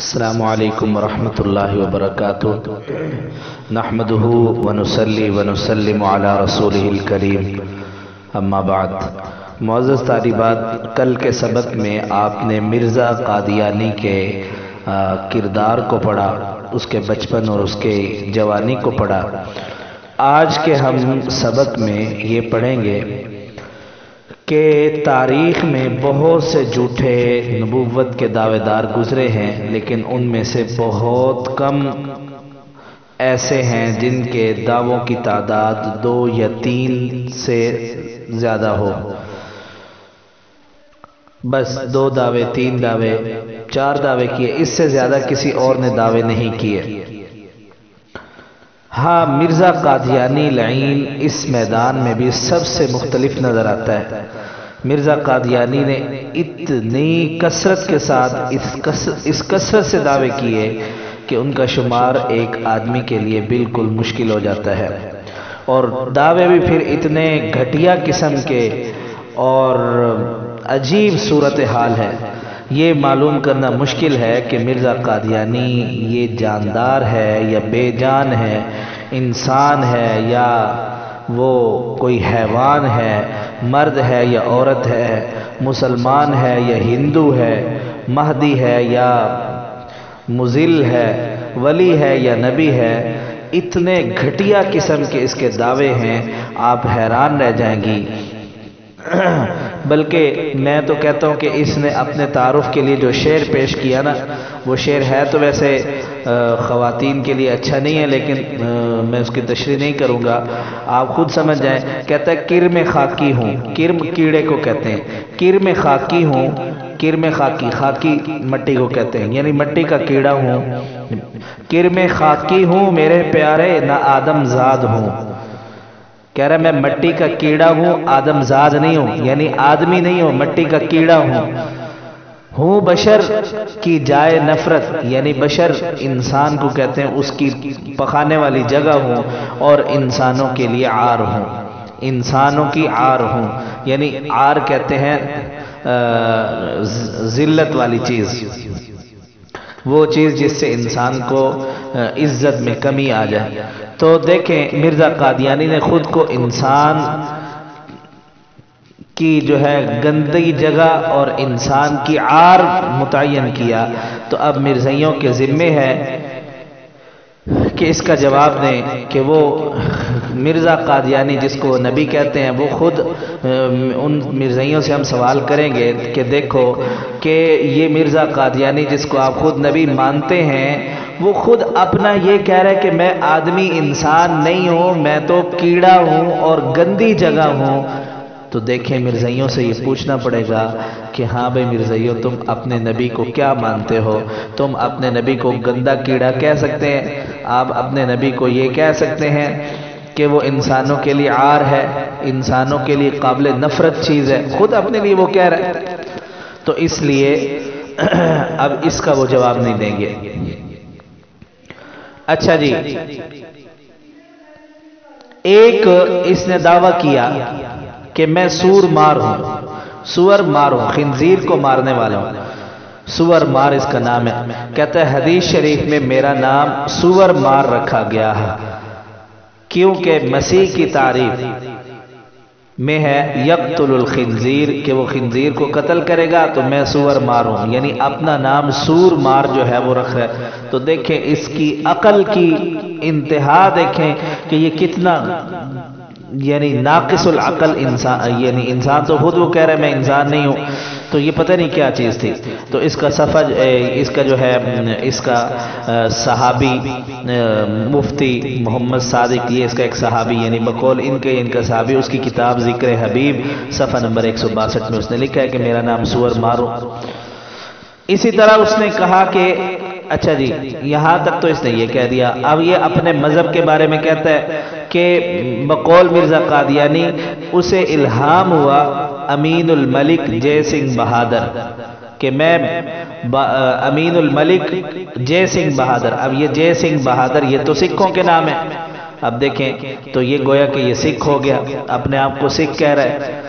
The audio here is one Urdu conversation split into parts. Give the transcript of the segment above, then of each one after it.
السلام علیکم ورحمۃ اللہ وبرکاتہ نحمدہ ونصلی ونسلم علی رسولہ الکریم اما بعد۔ معزز طالبات، کل کے سبق میں آپ نے مرزا قادیانی کے کردار کو پڑھا، اس کے بچپن اور اس کے جوانی کو پڑھا۔ آج کے ہم سبق میں یہ پڑھیں گے کہ تاریخ میں بہت سے جھوٹے نبوت کے دعوے دار گزرے ہیں، لیکن ان میں سے بہت کم ایسے ہیں جن کے دعووں کی تعداد 2 یا 3 سے زیادہ ہو۔ بس 2 دعوے، 3 دعوے، 4 دعوے کیے، اس سے زیادہ کسی اور نے دعوے نہیں کیے۔ ہاں، مرزا قادیانی لعین اس میدان میں بھی سب سے مختلف نظر آتا ہے۔ مرزا قادیانی نے اتنی کثرت کے ساتھ اس کثرت سے دعوے کیے کہ ان کا شمار ایک آدمی کے لیے بالکل مشکل ہو جاتا ہے، اور دعوے بھی پھر اتنے گھٹیا قسم کے اور عجیب صورتحال ہے۔ یہ معلوم کرنا مشکل ہے کہ مرزا قادیانی یہ جاندار ہے یا بے جان ہے، انسان ہے یا وہ کوئی حیوان ہے، مرد ہے یا عورت ہے، مسلمان ہے یا ہندو ہے، مہدی ہے یا مضل ہے، ولی ہے یا نبی ہے۔ اتنے گھٹیا قسم کے اس کے دعوے ہیں، آپ حیران رہ جائیں گی۔ بلکہ میں تو کہتا ہوں کہ اس نے اپنے تعارف کے لیے جو شعر پیش کیا نا، وہ شعر ہے تو ویسے خواتین کے لیے اچھا نہیں ہے، لیکن میں اس کی تشریح نہیں کروں گا، آپ خود سمجھ جائیں۔ کہتا ہے کرم خاکی ہوں، کرم کیڑے کو کہتے ہیں، کرم خاکی ہوں، کرم خاکی، خاکی مٹی کو کہتے ہیں، یعنی مٹی کا کیڑا ہوں۔ کرم خاکی ہوں میرے پیارے، نہ آدم زاد ہوں۔ کہہ رہا میں مٹی کا کیڑا ہوں، آدم زاد نہیں ہوں، یعنی آدمی نہیں ہوں، مٹی کا کیڑا ہوں بشر کی جائے نفرت، یعنی بشر انسان کو کہتے ہیں، اس کی پخانے والی جگہ ہوں، اور انسانوں کے لیے عار ہوں، انسانوں کی عار ہوں، یعنی عار کہتے ہیں ذلت والی چیز، وہ چیز جس سے انسان کو عزت میں کمی آ جائے۔ تو دیکھیں مرزا قادیانی نے خود کو انسان کی جو ہے گندی جگہ اور انسان کی عار متعین کیا، تو اب مرزائیوں کے ذمے ہے کہ اس کا جواب دیں کہ وہ مرزا قادیانی جس کو نبی کہتے ہیں، وہ خود ان مرزائیوں سے ہم سوال کریں گے کہ دیکھو کہ یہ مرزا قادیانی جس کو آپ خود نبی مانتے ہیں، وہ خود اپنا یہ کہہ رہے کہ میں آدمی انسان نہیں ہوں، میں تو کیڑا ہوں اور گندی جگہ ہوں۔ تو دیکھیں مرزائیوں سے یہ پوچھنا پڑے گا کہ ہاں بھئی مرزائیوں، تم اپنے نبی کو کیا مانتے ہو؟ تم اپنے نبی کو گندا کیڑا کہہ سکتے ہیں؟ آپ اپنے نبی کو یہ کہہ سکتے ہیں کہ وہ انسانوں کے لیے عار ہے، انسانوں کے لیے قابل نفرت چیز ہے؟ خود اپنے لیے وہ کہہ رہے ہیں۔ تو اس لیے اب اس کا وہ جواب نہیں دیں گے۔ اچھا جی، ایک اس نے دعویٰ کیا کہ میں سور مار ہوں، سور مار ہوں، خنزیر کو مارنے والا ہوں، سور مار اس کا نام ہے۔ کہتا ہے حدیث شریف میں میرا نام سور مار رکھا گیا ہے، کیونکہ مسیح کی تعریف میں ہے یقتل الخنزیر، کہ وہ خنزیر کو قتل کرے گا، تو میں سور مار ہوں، یعنی اپنا نام سور مار جو ہے وہ رکھ رہا ہے۔ تو دیکھیں اس کی عقل کی انتہا، دیکھیں کہ یہ کتنا یعنی ناقص العقل انسان، یعنی انسان تو خود وہ کہہ رہا ہے میں انسان نہیں ہوں، تو یہ پتہ نہیں کیا چیز تھی۔ تو اس کا صفحہ اس کا جو ہے اس کا صحابی مفتی محمد صادق، یہ اس کا ایک صحابی، یعنی بقول ان کا صحابی، اس کی کتاب ذکر حبیب صفحہ نمبر 162 میں اس نے لکھا ہے کہ میرا نام سور مارو۔ اسی طرح اس نے کہا کہ اچھا جی، یہاں تک تو اس نے یہ کہہ دیا۔ اب یہ اپنے مذہب کے بارے میں کہتا ہے کہ بقول مرزا قادیانی اسے الہام ہوا امین الملک جے سنگھ بہادر، کہ میں امین الملک جے سنگھ بہادر۔ اب یہ جے سنگھ بہادر یہ تو سکھوں کے نام ہے، اب دیکھیں تو یہ گویا کہ یہ سکھ ہو گیا، اپنے آپ کو سکھ کہہ رہا ہے۔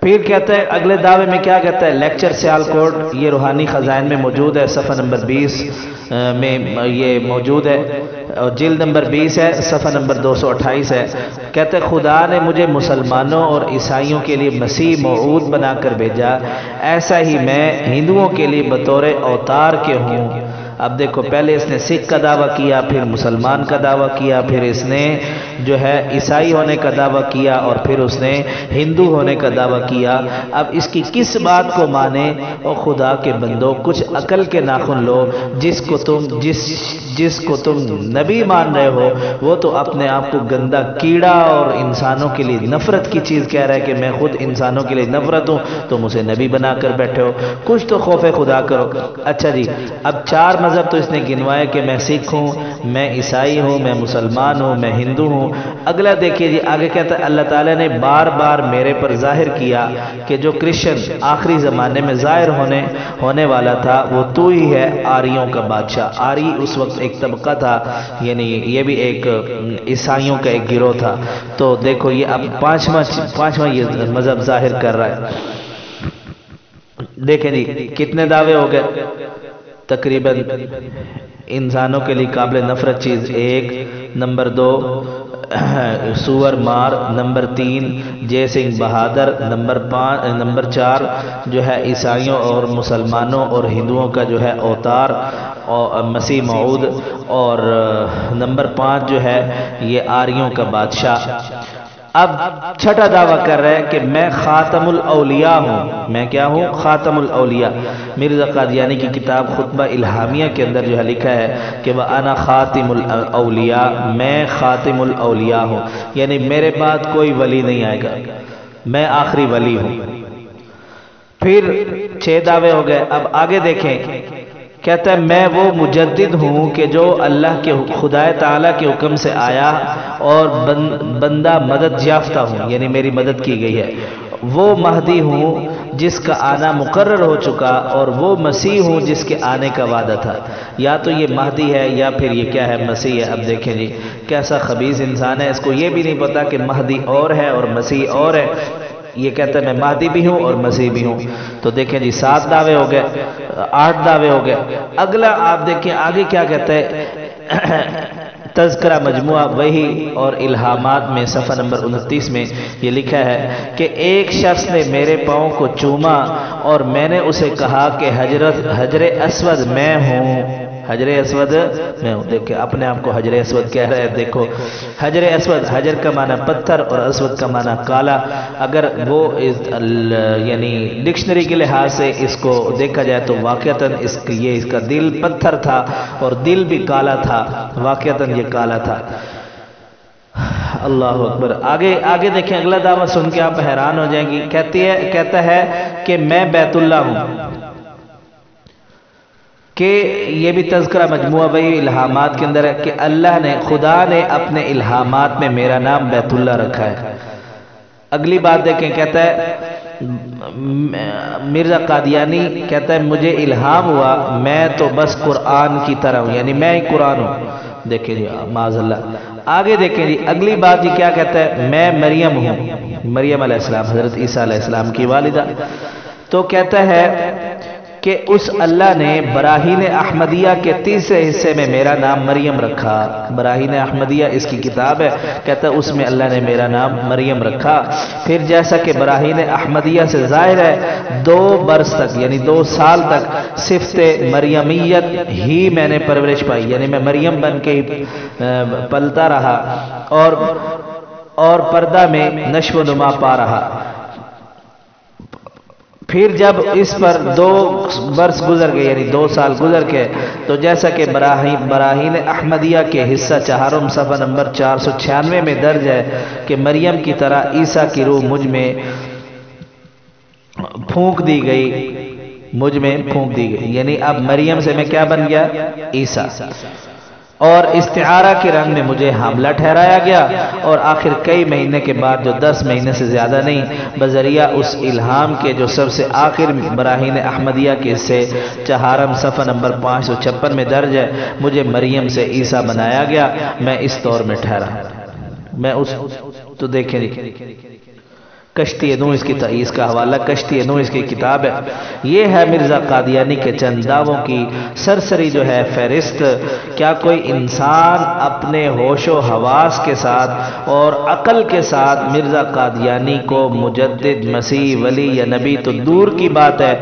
پھر کہتا ہے اگلے دعوے میں کیا کہتا ہے، لیکچر سیالکوٹ، یہ روحانی خزائن میں موجود ہے، صفحہ نمبر 20 میں یہ موجود ہے، اور جلد نمبر 20 ہے، صفحہ نمبر 228 ہے۔ کہتے ہیں خدا نے مجھے مسلمانوں اور عیسائیوں کے لیے مسیح موعود بنا کر بھیجا، ایسا ہی میں ہندوؤں کے لیے بطور اوتار کے ہوں۔ اب دیکھو، پہلے اس نے سکھ کا دعویٰ کیا، پھر مسلمان کا دعویٰ کیا، پھر اس نے جو ہے عیسائی ہونے کا دعویٰ کیا، اور پھر اس نے ہندو ہونے کا دعویٰ کیا۔ اب اس کی کس بات کو مانے؟ اور خدا کے بندو، کچھ عقل کے ناخن لو، جس کو تم نبی مان رہے ہو وہ تو اپنے آپ کو گندا کیڑا اور انسانوں کے لیے نفرت کی چیز کہہ رہا ہے کہ میں خود انسانوں کے لیے نفرت ہوں، تم اسے نبی بنا کر بیٹھے ہو۔ کچھ تو خوف خدا کرو۔ اچھا جی، اب 4 مذہب تو اس نے گنوائے کہ میں سکھ ہوں، میں عیسائی ہوں، میں مسلمان ہوں، میں ہندو ہوں۔ اگلا دیکھیے جی، آگے کہتا ہے اللہ تعالیٰ نے بار بار میرے پر ظاہر کیا کہ جو کرسچن آخری زمانے میں ظاہر ہونے والا تھا وہ تو ہی ہے آریوں کا بادشاہ۔ آری اس وقت ایک طبقہ تھا، یعنی یہ بھی ایک عیسائیوں کا ایک گروہ تھا۔ تو دیکھو یہ اب پانچواں یہ مذہب ظاہر کر رہا ہے۔ دیکھیں جی کتنے دعوے ہو گئے، تقریباً انسانوں کے لیے قابل نفرت چیز 1، نمبر 2 سور مار، نمبر 3 جے سنگھ بہادر، نمبر 4 جو ہے عیسائیوں اور مسلمانوں اور ہندوؤں کا جو ہے اوتار اور مسیح موعود، اور نمبر 5 جو ہے یہ آریوں کا بادشاہ۔ اب چھٹا دعویٰ کر رہے ہیں کہ میں خاتم الاولیاء ہوں۔ میں کیا ہوں؟ خاتم الاولیاء۔ مرزا قادیانی کی کتاب خطبہ الہامیہ کے اندر جو ہے لکھا ہے کہ وَأَنَا خاتم الاولیاء، میں خاتم الاولیاء ہوں، یعنی میرے بعد کوئی ولی نہیں آئے گا، میں آخری ولی ہوں۔ پھر 6 دعوے ہو گئے۔ اب آگے دیکھیں، کہتا ہے میں وہ مجدد ہوں کہ جو اللہ کے خدا تعالیٰ کے حکم سے آیا اور بندہ مدد یافتہ ہوں، یعنی میری مدد کی گئی ہے۔ وہ مہدی ہوں جس کا آنا مقرر ہو چکا، اور وہ مسیح ہوں جس کے آنے کا وعدہ تھا۔ یا تو یہ مہدی ہے یا پھر یہ کیا ہے؟ مسیح ہے۔ اب دیکھیں جی کیسا خبیث انسان ہے، اس کو یہ بھی نہیں پتا کہ مہدی اور ہے اور مسیح اور ہے۔ یہ کہتا ہے میں مہدی بھی ہوں اور مسیح بھی ہوں۔ تو دیکھیں جی 7 دعوے ہو گئے، 8 دعوے ہو گئے۔ اگلا آپ دیکھیں آگے کیا کہتا ہے، تذکرہ مجموعہ وحی اور الہامات میں صفحہ نمبر 29 میں یہ لکھا ہے کہ ایک شخص نے میرے پاؤں کو چوما اور میں نے اسے کہا کہ حجر اسود میں ہوں، حجر اسود میں ہوں۔ دیکھیں اپنے آپ کو حجر اسود کہہ رہے ہیں۔ دیکھو حجر اسود، حجر کا معنی پتھر اور اسود کا معنی کالا۔ اگر وہ یعنی ڈکشنری کے لحاظ سے اس کو دیکھا جائے تو واقعتاً اس کا دل پتھر تھا اور دل بھی کالا تھا، واقعتاً یہ کالا تھا۔ اللہ اکبر۔ آگے دیکھیں اگلا دعویٰ سن کے آپ حیران ہو جائیں گی۔ کہتا ہے کہ میں بیت اللہ ہوں، کہ یہ بھی تذکرہ مجموعہ وحی الہامات کے اندر ہے کہ خدا نے اپنے الہامات میں میرا نام بیت اللہ رکھا ہے۔ اگلی بات دیکھیں، کہتا ہے مرزا قادیانی کہتا ہے مجھے الہام ہوا، میں تو بس قرآن کی طرح ہوں، یعنی میں ہی قرآن ہوں۔ دیکھیں جی معاذ اللہ۔ آگے دیکھیں جی اگلی بات جی کیا کہتا ہے، میں مریم ہوں، مریم علیہ السلام، حضرت عیسیٰ علیہ السلام کی والدہ۔ تو کہتا ہے کہ اس اللہ نے براہین احمدیہ کے 3 حصے میں میرا نام مریم رکھا۔ براہین احمدیہ اس کی کتاب ہے، کہتا ہے اس میں اللہ نے میرا نام مریم رکھا۔ پھر جیسا کہ براہین احمدیہ سے ظاہر ہے 2 برس تک یعنی 2 سال تک صفت مریمیت ہی میں نے پرورش پائی، یعنی میں مریم بن کے ہی پلتا رہا اور پردہ میں نشو و نما پا رہا۔ پھر جب اس پر 2 برس گزر گئے یعنی 2 سال گزر کے، تو جیسا کہ براہین احمدیہ کے حصہ 4 صفحہ نمبر 496 میں درج ہے کہ مریم کی طرح عیسیٰ کی روح مجھ میں پھونک دی گئی، یعنی اب مریم سے میں کیا بن گیا؟ عیسیٰ۔ اور استعارہ کے رنگ میں مجھے حاملہ ٹھہرایا گیا، اور آخر کئی مہینے کے بعد جو 10 مہینے سے زیادہ نہیں، بذریعہ اس الہام کے جو سب سے آخر براہین احمدیہ کے سے 4 صفحہ نمبر 556 میں درج ہے، مجھے مریم سے عیسیٰ بنایا گیا، میں اس طور میں ٹھہرا، میں اس۔ تو دیکھیں کشتی نوح اس کی اس کا حوالہ کشتی نوح اس کی کتاب ہے۔ یہ ہے مرزا قادیانی کے چند دعووں کی سرسری جو ہے فہرست۔ کیا کوئی انسان اپنے ہوش و حواس کے ساتھ اور عقل کے ساتھ مرزا قادیانی کو مجدد، مسیح، ولی یا نبی تو دور کی بات ہے،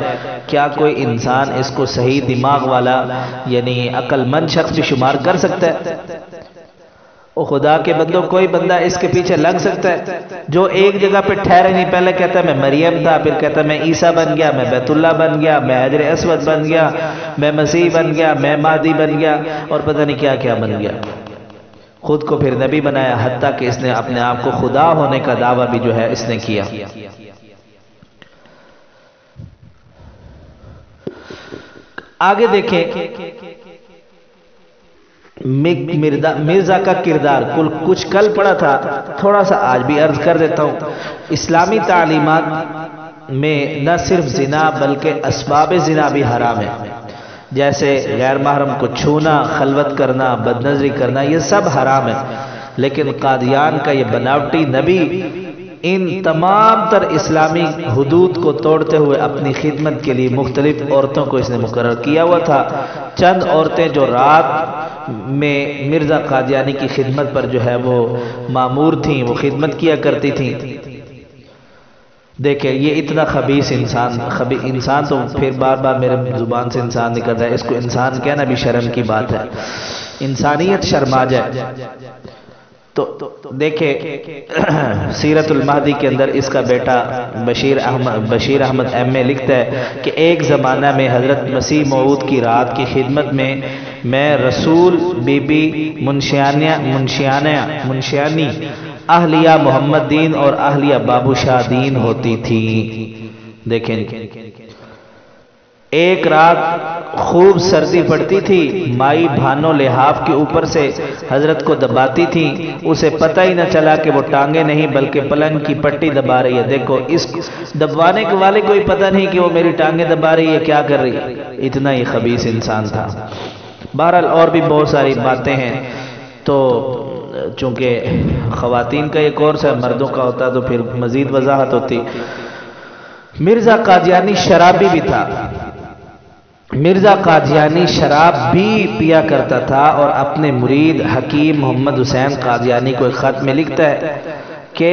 کیا کوئی انسان اس کو صحیح دماغ والا یعنی عقل مند شخص بھی شمار کر سکتا ہے؟ او خدا کے بندوں، کوئی بندہ اس کے پیچھے لگ سکتا ہے جو ایک جگہ پہ ٹھہرے نہیں؟ پہلے کہتا ہے میں مریم تھا، پھر کہتا ہے میں عیسیٰ بن گیا، میں بیت اللہ بن گیا، میں حجر اسود بن گیا، میں مسیح بن گیا، میں مہدی بن گیا، اور پتہ نہیں کیا کیا بن گیا۔ خود کو پھر نبی بنایا، حتیٰ کہ اس نے اپنے آپ کو خدا ہونے کا دعویٰ بھی جو ہے اس نے کیا۔ آگے دیکھیں مرزا کا کردار، کچھ کل پڑھا تھا، تھوڑا سا آج بھی عرض کر دیتا ہوں۔ اسلامی تعلیمات میں نہ صرف زنا بلکہ اسباب زنا بھی حرام ہے، جیسے غیر محرم کو چھونا، خلوت کرنا، بدنظری کرنا، یہ سب حرام ہے۔ لیکن قادیان کا یہ بناوٹی نبی ان تمام تر اسلامی حدود کو توڑتے ہوئے اپنی خدمت کے لیے مختلف عورتوں کو اس نے مقرر کیا ہوا تھا۔ چند عورتیں جو رات میں مرزا قادیانی کی خدمت پر جو ہے وہ مامور تھیں، وہ خدمت کیا کرتی تھیں۔ دیکھیں یہ اتنا خبیث انسان تو پھر بار بار میرے زبان سے انسان نکل رہا ہے، اس کو انسان کہنا بھی شرم کی بات ہے، انسانیت شرما جائے۔ تو دیکھیں سیرت المہدی کے اندر اس کا بیٹا بشیر احمد ایم لکھتا ہے کہ ایک زمانہ میں حضرت مسیح موعود کی رات کی خدمت میں رسول بی بی منشیانی اہلیہ محمد دین اور اہلیہ بابو شاہ دین ہوتی تھی۔ دیکھیں ایک رات خوب سردی پڑتی تھی، مائی بھانو لحاف کے اوپر سے حضرت کو دباتی تھی، اسے پتہ ہی نہ چلا کہ وہ ٹانگیں نہیں بلکہ پلنگ کی پٹی دبا رہی ہے۔ دیکھو اس دبانے کے والے کو ہی پتہ نہیں کہ وہ میری ٹانگیں دبا رہی ہے، کیا کر رہی ہے، اتنا ہی خبیث انسان تھا۔ بہرحال اور بھی بہت ساری باتیں ہیں، تو چونکہ خواتین کا یہ کورس ہے، مردوں کا ہوتا تو پھر مزید وضاحت ہوتی۔ مرزا قادیانی شرابی بھی تھا، مرزا قادیانی شراب بھی پیا کرتا تھا، اور اپنے مرید حکیم محمد حسین قادیانی کو ایک خط میں لکھتا ہے کہ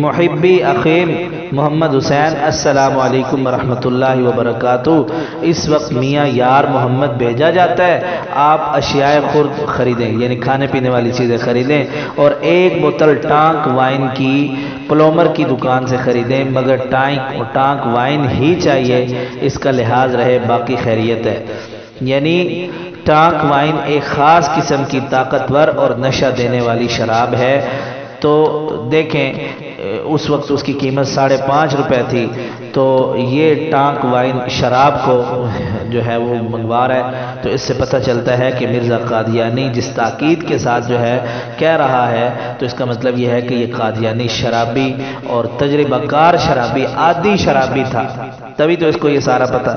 محبی اخیم محمد حسین السلام علیکم ورحمۃ اللہ وبرکاتہ، اس وقت میاں یار محمد بھیجا جاتا ہے، آپ اشیاء خرد خریدیں، یعنی کھانے پینے والی چیزیں خریدیں، اور ایک بوتل ٹانک وائن کی پلومر کی دکان سے خریدیں، مگر ٹانک وائن ہی چاہیے، اس کا لحاظ رہے، باقی خیریت ہے۔ یعنی ٹانک وائن ایک خاص قسم کی طاقتور اور نشہ دینے والی شراب ہے۔ تو دیکھیں اس وقت اس کی قیمت 5.5 روپے تھی، تو یہ ٹانک وائن شراب کو جو ہے وہ منگوا رہا ہے۔ تو اس سے پتہ چلتا ہے کہ مرزا قادیانی جس تاکید کے ساتھ جو ہے کہہ رہا ہے، تو اس کا مطلب یہ ہے کہ یہ قادیانی شرابی اور تجربہ کار شرابی، عادی شرابی تھا، تبھی تو اس کو یہ سارا پتہ۔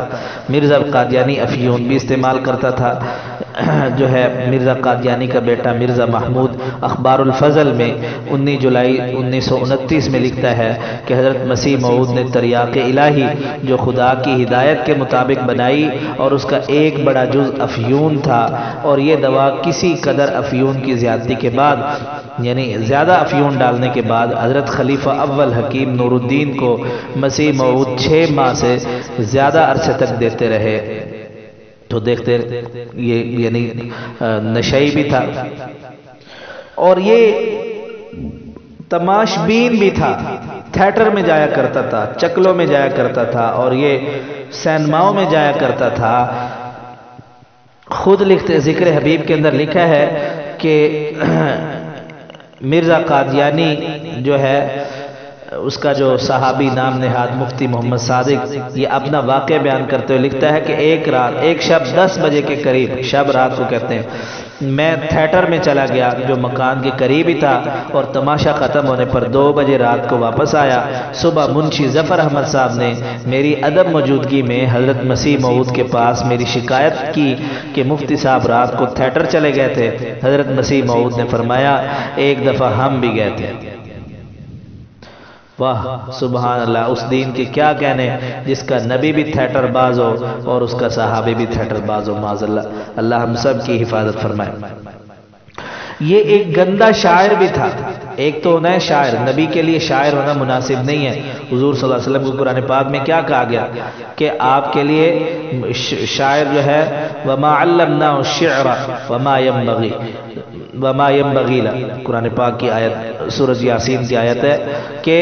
مرزا قادیانی افیون بھی استعمال کرتا تھا۔ جو ہے مرزا قادیانی کا بیٹا مرزا محمود اخبار الفضل میں 19 جولائی 1929 میں لکھتا ہے کہ حضرت مسیح موعود نے تریاق الہی جو خدا کی ہدایت کے مطابق بنائی، اور اس کا ایک بڑا جز افیون تھا، اور یہ دوا کسی قدر افیون کی زیادتی کے بعد، یعنی زیادہ افیون ڈالنے کے بعد، حضرت خلیفہ اول حکیم نور الدین کو مسیح موعود 6 ماہ سے زیادہ عرصے تک دیتے رہے۔ تو دیکھتے یہ یعنی نشئی بھی تھا، اور یہ تماش بین بھی تھا، تھیٹر میں جایا کرتا تھا، چکلوں میں جایا کرتا تھا، اور یہ سینماؤں میں جایا کرتا تھا۔ خود لکھتے ذکر حبیب کے اندر لکھا ہے کہ مرزا قادیانی جو ہے اس کا جو صحابی نام نہاد مفتی محمد صادق، یہ اپنا واقعہ بیان کرتے ہوئے لکھتا ہے کہ ایک شب 10 بجے کے قریب، شب رات کو کہتے ہیں، میں تھیٹر میں چلا گیا جو مکان کے قریب ہی تھا، اور تماشا ختم ہونے پر 2 بجے رات کو واپس آیا۔ صبح منشی ظفر احمد صاحب نے میری عدم موجودگی میں حضرت مسیح موعود کے پاس میری شکایت کی کہ مفتی صاحب رات کو تھیٹر چلے گئے تھے۔ حضرت مسیح موعود نے فرمایا ایک دفعہ ہم بھی گئے تھے۔ واہ سبحان اللہ، اس دین کے کیا کہنے جس کا نبی بھی تھیٹر باز ہو اور اس کا صحابی بھی تھیٹر باز ہو، معاذ اللہ۔ اللہ ہم سب کی حفاظت فرمائے۔ یہ ایک گندا شاعر بھی تھا۔ ایک تو نئے شاعر، نبی کے لیے شاعر ہونا مناسب نہیں ہے۔ حضور صلی اللہ علیہ وسلم کو قرآن پاک میں کیا کہا گیا کہ آپ کے لیے شاعر جو ہے وَمَا عَلَّمْنَاهُ الشِّعْرَ وَمَا يَنبَغِي لَهُ، قرآن پاک کی آیت، سورۃ یاسین کی آیت ہے کہ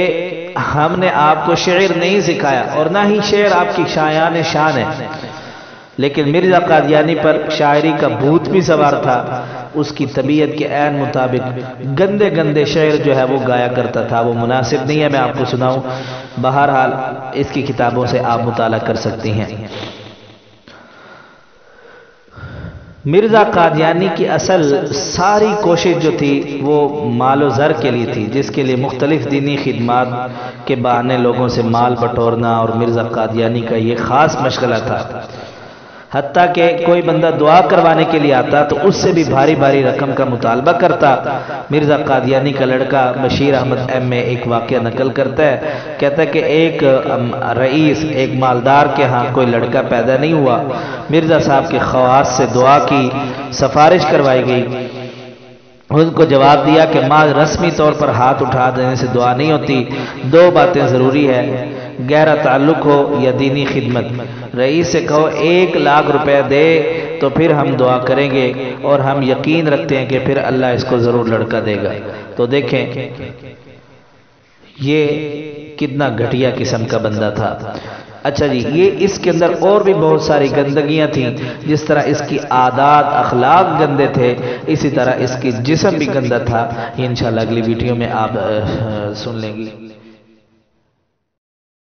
ہم نے آپ کو شعر نہیں سکھایا اور نہ ہی شعر آپ کی شایان شان ہے۔ لیکن مرزا قادیانی پر شاعری کا بھوت بھی سوار تھا، اس کی طبیعت کے عین مطابق گندے گندے شعر جو ہے وہ گایا کرتا تھا، وہ مناسب نہیں ہے میں آپ کو سناؤں۔ بہرحال اس کی کتابوں سے آپ مطالعہ کر سکتی ہیں۔ مرزا قادیانی کی اصل ساری کوشش جو تھی وہ مال و زر کے لیے تھی، جس کے لیے مختلف دینی خدمات کے بہانے لوگوں سے مال بٹورنا، اور مرزا قادیانی کا یہ خاص مشغلہ تھا۔ حتیٰ کہ کوئی بندہ دعا کروانے کے لیے آتا تو اس سے بھی بھاری بھاری رقم کا مطالبہ کرتا۔ مرزا قادیانی کا لڑکا بشیر احمد ایم میں ایک واقعہ نقل کرتا ہے، کہتا ہے کہ ایک رئیس، ایک مالدار کے ہاں کوئی لڑکا پیدا نہیں ہوا۔ مرزا صاحب کے خواص سے دعا کی سفارش کروائی گئی، ان کو جواب دیا کہ ماں رسمی طور پر ہاتھ اٹھا دینے سے دعا نہیں ہوتی، دو باتیں ضروری ہے، گہرا تعلق ہو یا دینی خدمت۔ رئیس سے کہو 1,00,000 روپے دے تو پھر ہم دعا کریں گے، اور ہم یقین رکھتے ہیں کہ پھر اللہ اس کو ضرور لڑکا دے گا۔ تو دیکھیں یہ کتنا گھٹیا قسم کا بندہ تھا۔ اچھا جی، یہ اس کے اندر اور بھی بہت ساری گندگیاں تھیں، جس طرح اس کی عادات اخلاق گندے تھے، اسی طرح اس کی جسم بھی گندا تھا۔ یہ انشاءاللہ اگلی ویڈیو میں آپ سن لیں گی۔